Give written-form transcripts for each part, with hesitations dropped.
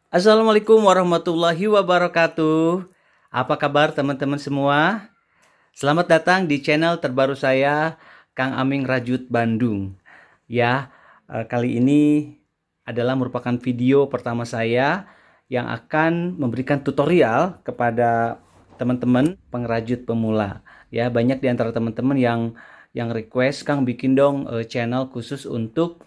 Assalamualaikum warahmatullahi wabarakatuh. Apa kabar teman-teman semua? Selamat datang di channel terbaru saya, Kang Aming Rajut Bandung. Ya, kali ini adalah merupakan video pertama saya yang akan memberikan tutorial kepada teman-teman pengrajut pemula. Ya, banyak di antara teman-teman yang request, Kang bikin dong channel khusus untuk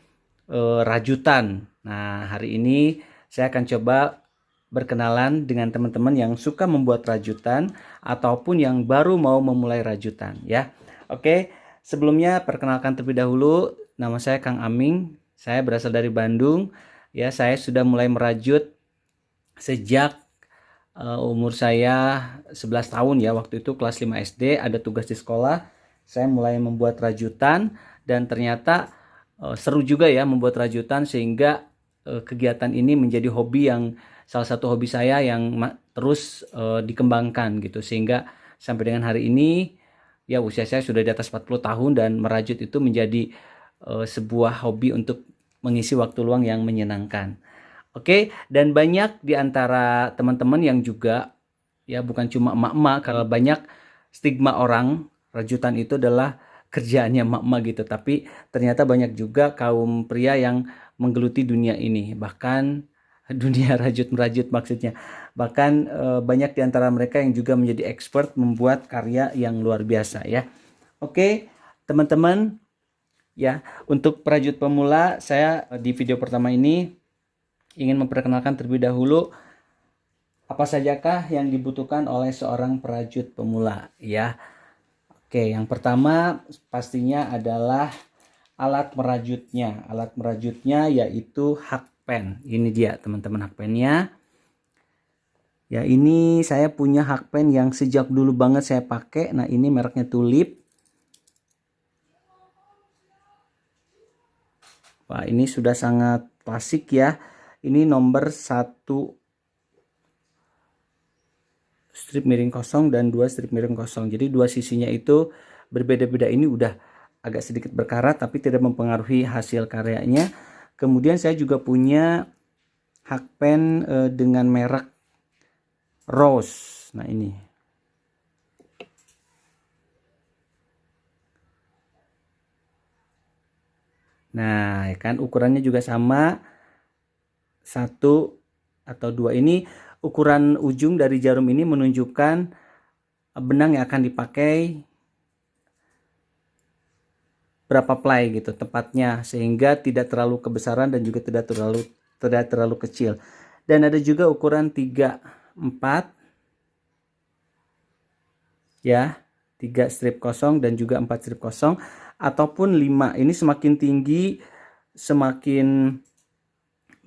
rajutan. Nah, hari ini saya akan coba berkenalan dengan teman-teman yang suka membuat rajutan ataupun yang baru mau memulai rajutan ya. Oke, sebelumnya perkenalkan terlebih dahulu, nama saya Kang Aming. Saya berasal dari Bandung. Ya, saya sudah mulai merajut sejak umur saya 11 tahun ya. Waktu itu kelas 5 SD, ada tugas di sekolah. Saya mulai membuat rajutan dan ternyata seru juga ya membuat rajutan, sehingga kegiatan ini menjadi hobi yang salah satu hobi saya yang terus dikembangkan gitu, sehingga sampai dengan hari ini ya usia saya sudah di atas 40 tahun dan merajut itu menjadi sebuah hobi untuk mengisi waktu luang yang menyenangkan. Oke, dan banyak di antara teman-teman yang juga ya bukan cuma emak-emak, kalau banyak stigma orang rajutan itu adalah kerjaannya emak-emak gitu, tapi ternyata banyak juga kaum pria yang menggeluti dunia ini, bahkan dunia rajut-merajut maksudnya. Bahkan banyak di antara mereka yang juga menjadi expert membuat karya yang luar biasa ya. Oke, teman-teman, ya, untuk perajut pemula saya di video pertama ini ingin memperkenalkan terlebih dahulu apa sajakah yang dibutuhkan oleh seorang perajut pemula ya. Oke, yang pertama pastinya adalah alat merajutnya. Alat merajutnya yaitu hakpen. Ini dia teman-teman hakpennya. Ya, ini saya punya hakpen yang sejak dulu banget saya pakai. Nah, ini mereknya Tulip. Wah, ini sudah sangat klasik ya. Ini nomor 1 strip miring kosong dan 2 strip miring kosong. Jadi dua sisinya itu berbeda-beda. Ini udah agak sedikit berkarat tapi tidak mempengaruhi hasil karyanya. Kemudian saya juga punya hakpen dengan merek Rose. Nah, ini. Nah, ya kan ukurannya juga sama, 1 atau 2. Ini ukuran ujung dari jarum ini menunjukkan benang yang akan dipakai berapa ply gitu tepatnya, sehingga tidak terlalu kebesaran dan juga tidak terlalu kecil. Dan ada juga ukuran 3, 4 ya, 3 strip kosong dan juga 4 strip kosong, ataupun 5. Ini semakin tinggi semakin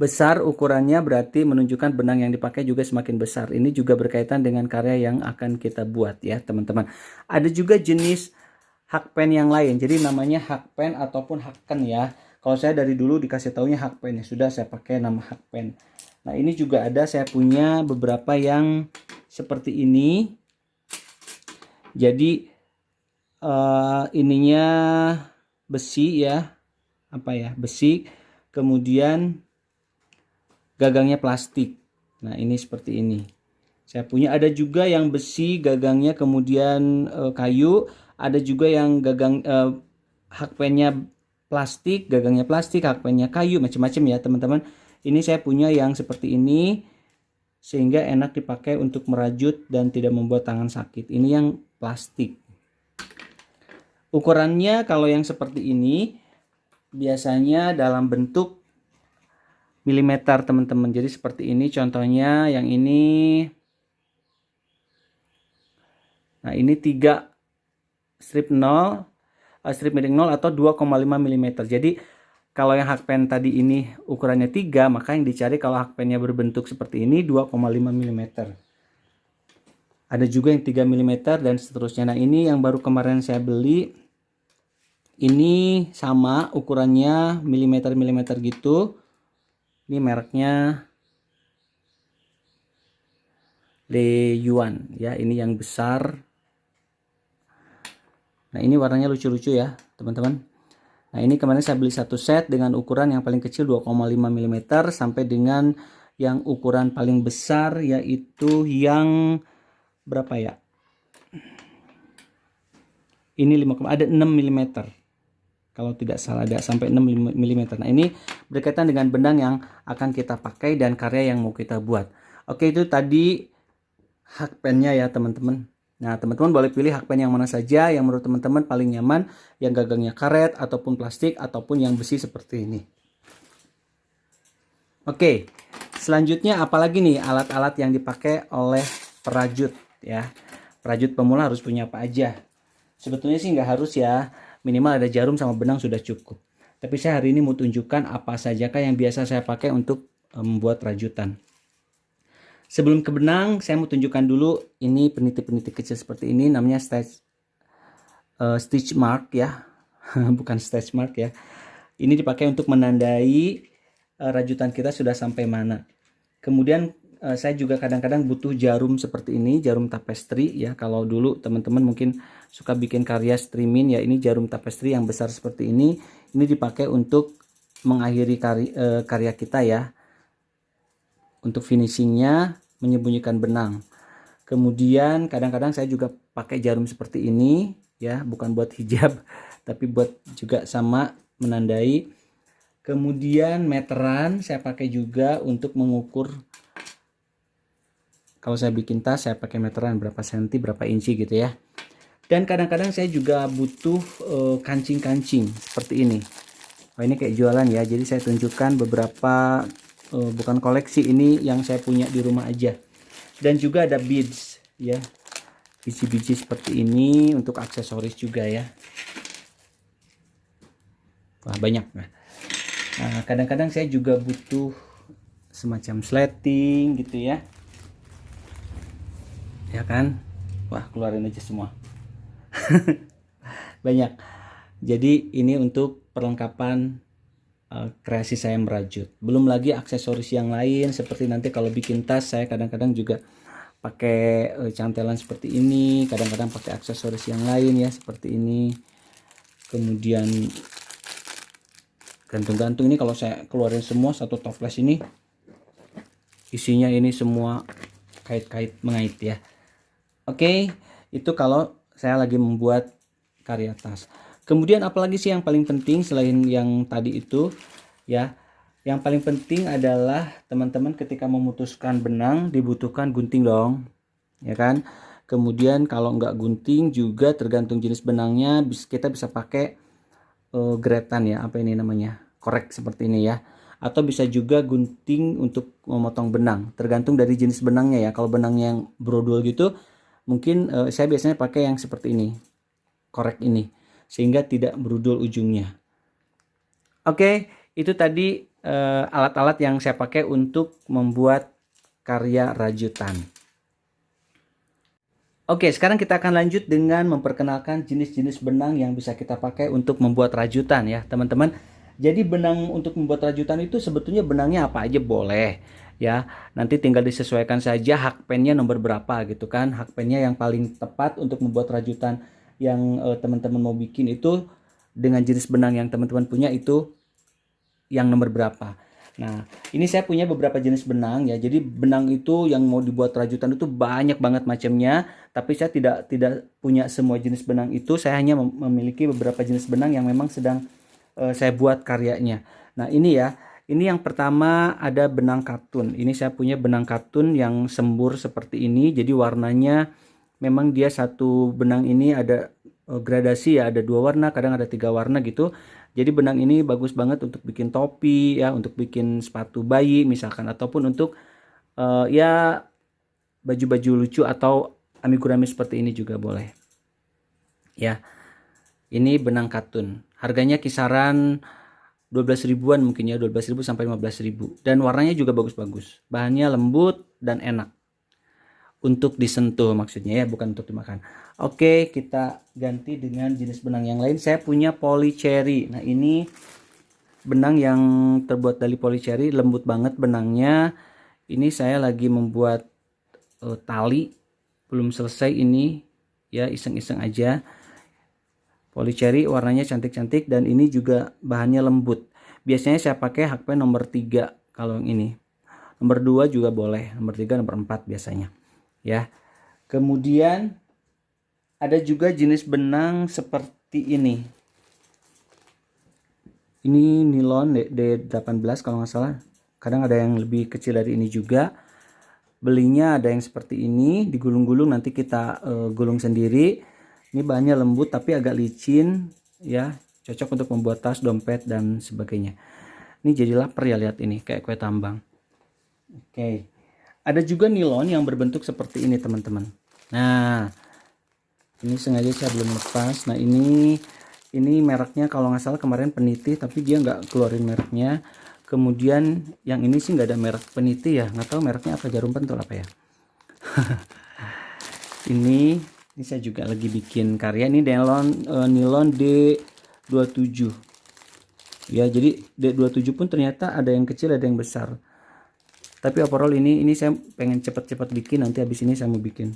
besar ukurannya, berarti menunjukkan benang yang dipakai juga semakin besar. Ini juga berkaitan dengan karya yang akan kita buat ya teman-teman. Ada juga jenis hakpen yang lain, jadi namanya hakpen ataupun hakken ya. Kalau saya dari dulu dikasih taunya hakpen, ya sudah saya pakai nama hakpen. Nah, ini juga ada, saya punya beberapa yang seperti ini. Jadi ininya besi ya, apa ya, besi, kemudian gagangnya plastik. Nah, ini seperti ini. Saya punya. Ada juga yang besi gagangnya kemudian kayu, ada juga yang gagang hakpennya plastik, gagangnya plastik, hakpennya kayu, macam-macam ya teman-teman. Ini saya punya yang seperti ini sehingga enak dipakai untuk merajut dan tidak membuat tangan sakit. Ini yang plastik. Ukurannya kalau yang seperti ini biasanya dalam bentuk milimeter teman-teman. Jadi seperti ini contohnya, yang ini. Nah, ini 3 strip 0, strip miring 0 atau 2,5 mm. Jadi kalau yang hakpen tadi ini ukurannya 3, maka yang dicari kalau hakpennya berbentuk seperti ini 2,5 mm. Ada juga yang 3 mm dan seterusnya. Nah, ini yang baru kemarin saya beli. Ini sama ukurannya milimeter gitu. Ini mereknya Le Yuan ya, ini yang besar. Nah, ini warnanya lucu-lucu ya teman-teman. Nah, ini kemarin saya beli satu set dengan ukuran yang paling kecil 2,5 mm sampai dengan yang ukuran paling besar, yaitu yang berapa ya? Ini 5, ada 6 mm. Kalau tidak salah ada sampai 6 mm. Nah, ini berkaitan dengan benang yang akan kita pakai dan karya yang mau kita buat. Oke, itu tadi hakpennya ya teman-teman. Nah, teman-teman boleh pilih hakpen yang mana saja yang menurut teman-teman paling nyaman, yang gagangnya karet ataupun plastik ataupun yang besi seperti ini. Oke, selanjutnya apalagi nih alat-alat yang dipakai oleh perajut ya. Perajut pemula harus punya apa aja? Sebetulnya sih nggak harus ya, minimal ada jarum sama benang sudah cukup. Tapi saya hari ini mau tunjukkan apa sajakah yang biasa saya pakai untuk membuat rajutan. Sebelum ke benang, saya mau tunjukkan dulu ini peniti-peniti kecil seperti ini, namanya stitch mark ya, bukan stitch mark ya. Ini dipakai untuk menandai rajutan kita sudah sampai mana. Kemudian saya juga kadang-kadang butuh jarum seperti ini, jarum tapestry ya. Kalau dulu teman-teman mungkin suka bikin karya streaming ya, ini jarum tapestry yang besar seperti ini. Ini dipakai untuk mengakhiri karya kita ya. Untuk finishingnya menyembunyikan benang. Kemudian kadang-kadang saya juga pakai jarum seperti ini ya, bukan buat hijab tapi buat juga sama menandai. Kemudian meteran saya pakai juga untuk mengukur. Kalau saya bikin tas saya pakai meteran berapa senti, berapa inci gitu ya. Dan kadang-kadang saya juga butuh kancing-kancing seperti ini. Oh, ini kayak jualan ya. Jadi saya tunjukkan beberapa bukan koleksi, ini yang saya punya di rumah aja. Dan juga ada beads ya. Biji-biji seperti ini untuk aksesoris juga ya. Wah, banyak. Nah, kadang-kadang saya juga butuh semacam slating gitu ya. Ya kan? Wah, keluarin aja semua. Banyak. Jadi ini untuk perlengkapan kreasi saya merajut. Belum lagi aksesoris yang lain, seperti nanti kalau bikin tas saya kadang-kadang juga pakai cantelan seperti ini, kadang-kadang pakai aksesoris yang lain ya seperti ini. Kemudian gantung-gantung ini kalau saya keluarin semua satu toples ini isinya ini semua kait-kait mengait ya. Oke, itu kalau saya lagi membuat karya tas. Kemudian apalagi sih yang paling penting selain yang tadi itu ya. Yang paling penting adalah teman-teman ketika memutuskan benang dibutuhkan gunting dong. Ya kan? Kemudian kalau nggak gunting juga tergantung jenis benangnya, kita bisa pakai gretan ya, apa ini namanya? Korek seperti ini ya. Atau bisa juga gunting untuk memotong benang, tergantung dari jenis benangnya ya. Kalau benangnya yang brodol gitu, mungkin saya biasanya pakai yang seperti ini, korek ini, sehingga tidak berudul ujungnya. Oke, itu tadi alat-alat yang saya pakai untuk membuat karya rajutan. Oke, sekarang kita akan lanjut dengan memperkenalkan jenis-jenis benang yang bisa kita pakai untuk membuat rajutan ya teman-teman. Jadi benang untuk membuat rajutan itu sebetulnya benangnya apa aja boleh ya. Nanti tinggal disesuaikan saja hakpennya nomor berapa gitu kan. Hakpennya yang paling tepat untuk membuat rajutan yang teman-teman mau bikin itu dengan jenis benang yang teman-teman punya itu yang nomor berapa. Nah, ini saya punya beberapa jenis benang ya. Jadi benang itu yang mau dibuat rajutan itu banyak banget macamnya, tapi saya tidak punya semua jenis benang itu. Saya hanya memiliki beberapa jenis benang yang memang sedang saya buat karyanya. Nah, ini ya. Ini yang pertama ada benang katun. Ini saya punya benang katun yang sembur seperti ini. Jadi warnanya memang dia satu benang ini ada gradasi ya, ada 2 warna, kadang ada 3 warna gitu. Jadi benang ini bagus banget untuk bikin topi ya, untuk bikin sepatu bayi misalkan, ataupun untuk ya baju-baju lucu atau amigurumi seperti ini juga boleh. Ya. Ini benang katun. Harganya kisaran 12 ribuan mungkin ya, 12 ribu sampai 15 ribu. Dan warnanya juga bagus-bagus. Bahannya lembut dan enak. Untuk disentuh maksudnya ya, bukan untuk dimakan. Oke, kita ganti dengan jenis benang yang lain. Saya punya polycherry. Nah, ini benang yang terbuat dari polycherry, lembut banget benangnya. Ini saya lagi membuat tali, belum selesai ini ya, iseng-iseng aja. Polycherry warnanya cantik-cantik dan ini juga bahannya lembut. Biasanya saya pakai hakpen nomor 3 kalau yang ini. Nomor 2 juga boleh, nomor 3, nomor 4 biasanya. Ya. Kemudian ada juga jenis benang seperti ini. Ini nilon D18 kalau nggak salah. Kadang ada yang lebih kecil dari ini juga. Belinya ada yang seperti ini, digulung-gulung, nanti kita gulung sendiri. Ini bahannya lembut tapi agak licin ya, cocok untuk membuat tas, dompet dan sebagainya. Ini jadi lapar ya, lihat ini kayak kue tambang. Oke. Ada juga nilon yang berbentuk seperti ini teman-teman. Nah, ini sengaja saya belum lepas. Nah, ini mereknya kalau nggak salah kemarin Peniti, tapi dia nggak keluarin mereknya. Kemudian yang ini sih nggak ada merek Peniti ya, nggak tahu mereknya apa, Jarum Pentul apa ya. ini saya juga lagi bikin karya. Ini nilon D27 ya, jadi D27 pun ternyata ada yang kecil ada yang besar, tapi overall ini saya pengen cepat-cepat bikin, nanti habis ini saya mau bikin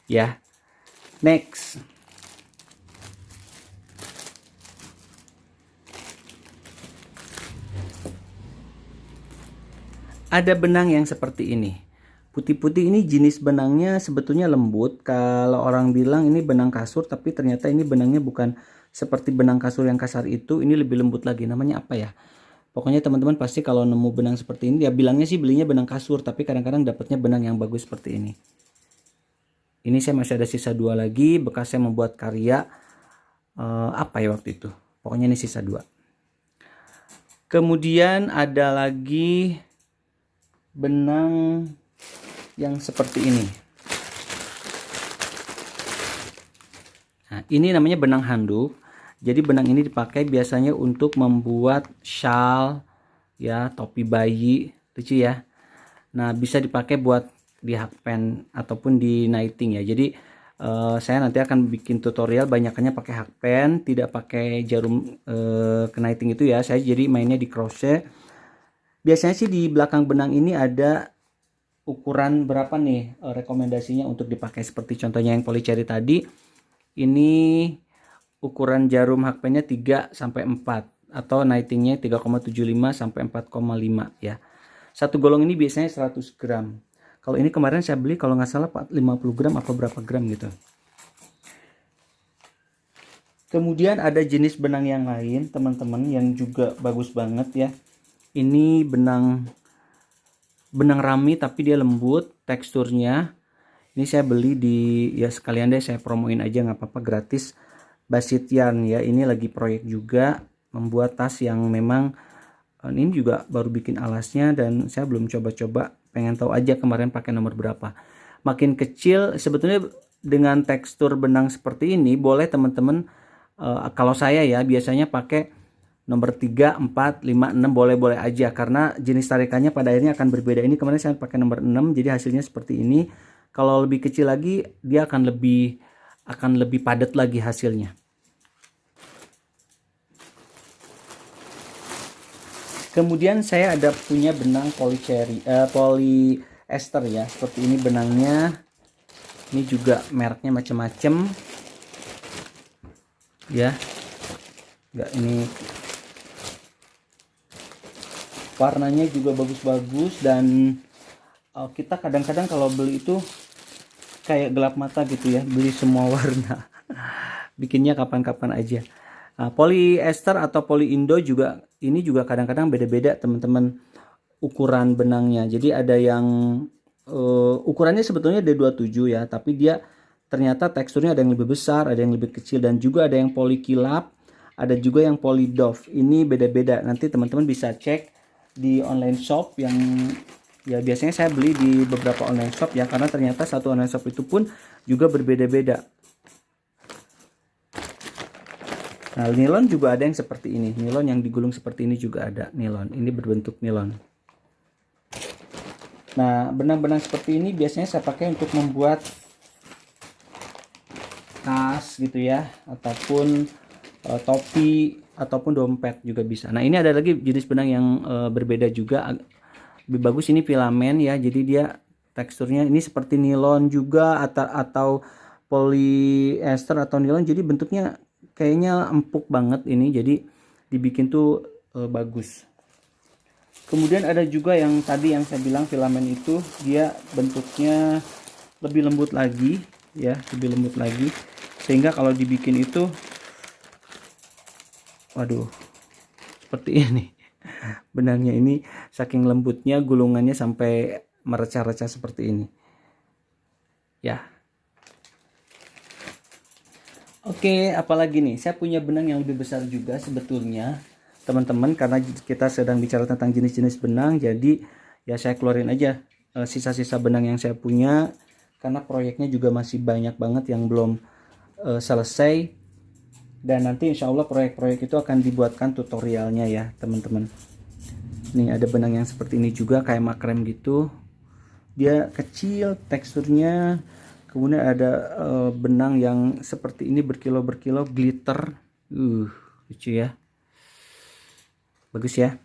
ya. Next, ada benang yang seperti ini, putih-putih. Ini jenis benangnya sebetulnya lembut. Kalau orang bilang ini benang kasur, tapi ternyata ini benangnya bukan seperti benang kasur yang kasar itu. Ini lebih lembut lagi. Namanya apa ya? Pokoknya teman-teman pasti kalau nemu benang seperti ini, ya bilangnya sih belinya benang kasur, tapi kadang-kadang dapatnya benang yang bagus seperti ini. Ini saya masih ada sisa 2 lagi, bekas saya membuat karya apa ya waktu itu. Pokoknya ini sisa 2. Kemudian ada lagi benang yang seperti ini. Nah, ini namanya benang handuk. Jadi benang ini dipakai biasanya untuk membuat shawl ya, topi bayi, lucu ya. Nah, bisa dipakai buat di hakpen ataupun di kniting ya. Jadi saya nanti akan bikin tutorial banyakannya pakai hakpen, tidak pakai jarum kniting itu ya. Saya jadi mainnya di crochet. Biasanya sih di belakang benang ini ada ukuran berapa nih rekomendasinya untuk dipakai, seperti contohnya yang polycherry tadi. Ini ukuran jarum hakpennya 3 sampai 4 atau knitingnya 3,75 sampai 4,5 ya. Satu golong ini biasanya 100 gram. Kalau ini kemarin saya beli kalau nggak salah 50 gram atau berapa gram gitu. Kemudian ada jenis benang yang lain teman-teman yang juga bagus banget ya. Ini benang rami tapi dia lembut teksturnya. Ini saya beli di, ya sekalian deh saya promoin aja, nggak apa-apa, gratis. Basitian ya, ini lagi proyek juga membuat tas yang memang ini juga baru bikin alasnya dan saya belum coba-coba, pengen tahu aja kemarin pakai nomor berapa. Makin kecil sebetulnya dengan tekstur benang seperti ini boleh teman-teman, kalau saya ya biasanya pakai nomor 3, 4, 5, 6 boleh-boleh aja karena jenis tarikannya pada akhirnya akan berbeda. Ini kemarin saya pakai nomor 6 jadi hasilnya seperti ini. Kalau lebih kecil lagi dia akan lebih padat lagi hasilnya. Kemudian saya ada punya benang polyester ya, seperti ini benangnya. Ini juga mereknya macam-macam ya. Enggak, ini warnanya juga bagus-bagus dan kita kadang-kadang kalau beli itu kayak gelap mata gitu ya, beli semua warna. Bikinnya kapan-kapan aja. Polyester atau polyindo juga, ini juga kadang-kadang beda-beda teman-teman ukuran benangnya. Jadi ada yang ukurannya sebetulnya D27 ya, tapi dia ternyata teksturnya ada yang lebih besar, ada yang lebih kecil, dan juga ada yang polykilap, ada juga yang polydove. Ini beda-beda. Nanti teman-teman bisa cek di online shop yang ya biasanya saya beli di beberapa online shop ya, karena ternyata satu online shop itu pun juga berbeda-beda. Nah, nilon juga ada yang seperti ini. Nilon yang digulung seperti ini juga ada nilon. Ini berbentuk nilon. Nah, benang-benang seperti ini biasanya saya pakai untuk membuat tas gitu ya, ataupun topi ataupun dompet juga bisa. Nah, ini ada lagi jenis benang yang berbeda juga. Lebih bagus ini filamen ya. Jadi dia teksturnya ini seperti nilon juga atau polyester atau nilon. Jadi bentuknya kayaknya empuk banget ini, jadi dibikin tuh bagus. Kemudian ada juga yang tadi yang saya bilang filamen itu dia bentuknya lebih lembut lagi ya, lebih lembut lagi, sehingga kalau dibikin itu waduh seperti ini. Benangnya ini saking lembutnya, gulungannya sampai merecah-recah seperti ini ya. Oke, apalagi nih, saya punya benang yang lebih besar juga sebetulnya teman-teman, karena kita sedang bicara tentang jenis-jenis benang, jadi ya saya keluarin aja sisa-sisa benang yang saya punya, karena proyeknya juga masih banyak banget yang belum selesai, dan nanti insya Allah proyek-proyek itu akan dibuatkan tutorialnya ya teman-teman. Nih ada benang yang seperti ini juga, kayak makrem gitu, dia kecil teksturnya. Kemudian ada benang yang seperti ini berkilo-berkilo glitter, lucu ya, bagus ya.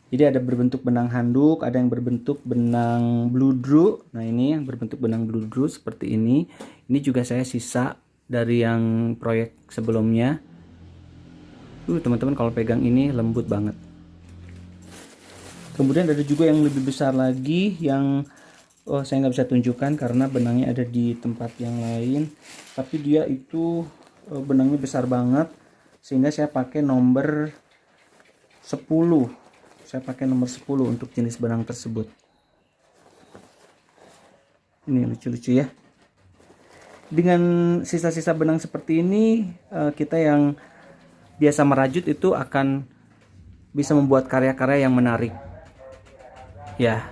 Jadi ada berbentuk benang handuk, ada yang berbentuk benang bludru. Nah ini yang berbentuk benang bludru seperti ini. Ini juga saya sisa dari yang proyek sebelumnya. Teman-teman kalau pegang ini lembut banget. Kemudian ada juga yang lebih besar lagi, yang saya nggak bisa tunjukkan karena benangnya ada di tempat yang lain, tapi dia itu benangnya besar banget, sehingga saya pakai nomor 10. Saya pakai nomor 10 untuk jenis benang tersebut. Ini lucu-lucu ya. Dengan sisa-sisa benang seperti ini, kita yang biasa merajut itu akan bisa membuat karya-karya yang menarik ya.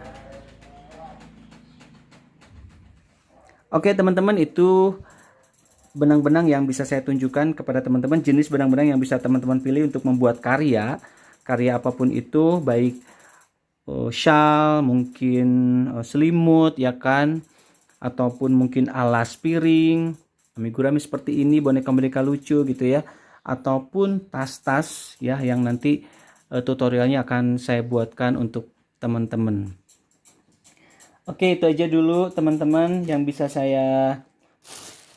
Oke teman-teman, itu benang-benang yang bisa saya tunjukkan kepada teman-teman, jenis benang-benang yang bisa teman-teman pilih untuk membuat karya apapun itu, baik shawl, mungkin selimut ya kan, ataupun mungkin alas piring, amigurumi seperti ini, boneka-boneka lucu gitu ya, ataupun tas-tas ya yang nanti tutorialnya akan saya buatkan untuk teman-teman. Oke, itu aja dulu teman-teman yang bisa saya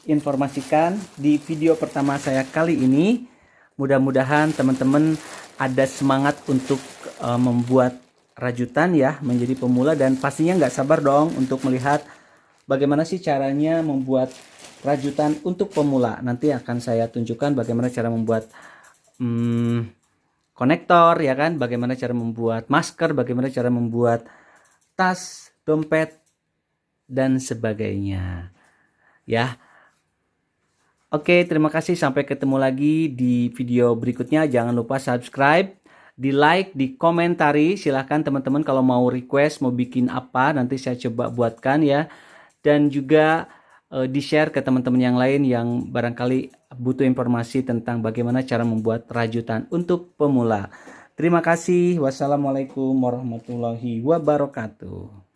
informasikan di video pertama saya kali ini. Mudah-mudahan teman-teman ada semangat untuk membuat rajutan ya, menjadi pemula, dan pastinya nggak sabar dong untuk melihat bagaimana sih caranya membuat rajutan untuk pemula. Nanti akan saya tunjukkan bagaimana cara membuat konektor ya kan, bagaimana cara membuat masker, bagaimana cara membuat tas, dompet, dan sebagainya ya. Oke, terima kasih, sampai ketemu lagi di video berikutnya. Jangan lupa subscribe, di like, di komentari. Silahkan teman-teman kalau mau request mau bikin apa, nanti saya coba buatkan ya. Dan juga di share ke teman-teman yang lain yang barangkali butuh informasi tentang bagaimana cara membuat rajutan untuk pemula. Terima kasih. Wassalamualaikum warahmatullahi wabarakatuh.